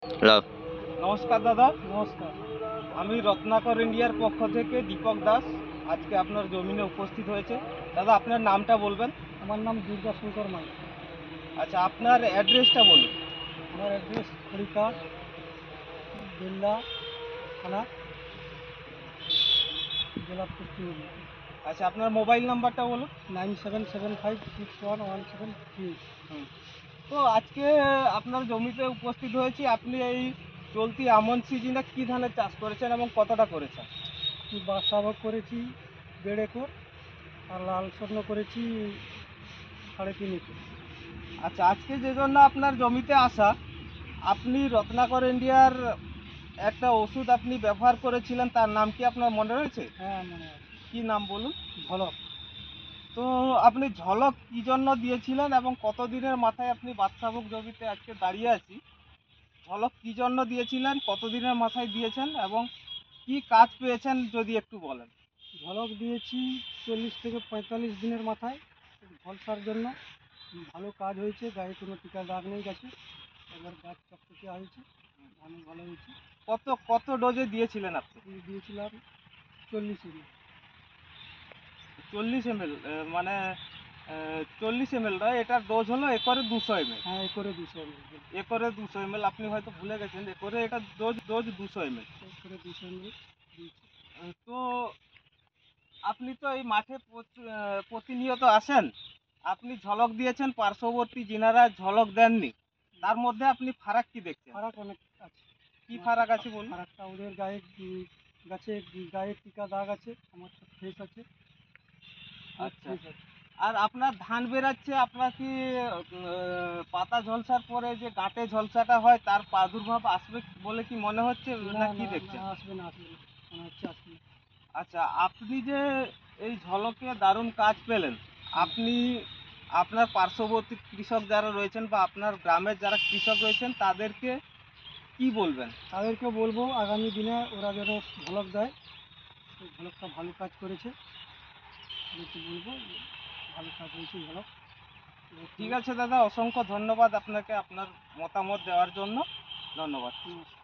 Hello. নমস্কার দাদা, নমস্কার। আমি রত্নাকর ইন্ডিয়ার পক্ষ থেকে দীপক দাস আজকে আপনার জমিনে উপস্থিত হয়েছে। দাদা আপনার নামটা বলবেন? আমার নাম দুর্গাশঙ্কর মাই। আচ্ছা, আপনার অ্যাড্রেসটা বলুন। আমার অ্যাড্রেস খড়িকা, বেল্লা থানা, জেলা পশ্চিম মেদিনীপুর। আচ্ছা, আপনার মোবাইল নাম্বারটা বলুন। 9775611738। হুম। তো আজকে আপনার জমিতে উপস্থিত হয়েছি। আপনি এই চলতি আমন সিজনে কি ধানের চাষ করেছেন এবং কতটা করেছেন? বাসাবাদ করেছি 1.5 একর, আর লাল স্বর্ণ করেছি 3.5 একর। আচ্ছা, আজকে যে জন্য আপনার জমিতে আসা, আপনি রত্নাকর ইন্ডিয়ার একটা ওষুধ আপনি ব্যবহার করেছিলেন, তার নাম কি আপনার মনে রয়েছে? হ্যাঁ, মনে আছে। কি নাম বলুন? ঝলক। তো আপনি ঝলক কি জন্য দিয়েছিলেন এবং কতদিনের মাথায় আপনি বাদশাভোগ জমিতে আজকে দাঁড়িয়ে আছি, ঝলক কি জন্য দিয়েছিলেন, কতদিনের মাথায় দিয়েছেন এবং কি কাজ পেয়েছেন যদি একটু বলেন? ঝলক দিয়েছি 40 থেকে 45 দিনের মাথায় ঝলসার জন্য। ভালো কাজ হয়েছে, গায়ে কোনো টিকা দাগ নেই গাছে। এবার গাছ চকচকে হয়েছে, ধানও ভালো হয়েছে। কত কত ডোজে দিয়েছিলেন আপনি? দিয়েছিলাম 40 এর। 40 ml, মানে 40 ml নয়, এটার ডোজ হলো একরে 200 ml। হ্যাঁ, একরে 200 ml। একরে 200 ml, আপনি হয়তো ভুলে গেছেন, একরে এটা ডোজ ডোজ 200 ml। একরে 200 ml দিয়েছি। তো আপনি তো এই মাঠে প্রতিনিয়ত আসেন, আপনি ঝলক দিয়েছেন, পার্শ্ববর্তী যিনারা ঝলক দেননি, তার মধ্যে আপনি ফারাক কি দেখছেন? ফারাক অনেক আছে। কি ফারাক আছে বলুন? ফারাকটা ওদের গায়ে গাছে গায়ে টিকা দাগ আছে, আমারটা ফ্রেশ আছে। আচ্ছা, ফ্রেশ আছে। আর আপনার ধান বেরাচ্ছে, আপনার কি পাতা ঝলসার পরে যে গাঁটে ঝলসাটা হয় তার প্রাদুর্ভাব আসবে বলে কি মনে হচ্ছে, না না কি না না, দেখছেন? আসবে না, আসবে না, মনে হচ্ছে আসবে না। আচ্ছা, আপনি যে এই ঝলকে দারুণ কাজ পেলেন, আপনি আপনার পার্শ্ববর্তী কৃষক যারা রয়েছেন বা আপনার গ্রামের যারা কৃষক রয়েছেন তাদেরকে কি বলবেন? তাদেরকে বলবো আগামী দিনে ওরা যেন ঝলক দেয়। এই ঝলকটা ভালো কাজ করেছে, তাদেরকে বলবো যে ভালো কাজ হয়েছে ঝলক। ঠিক আছে দাদা, অসংখ্য ধন্যবাদ আপনাকে আপনার মতামত দেওয়ার জন্য। ধন্যবাদ। নমস্কার।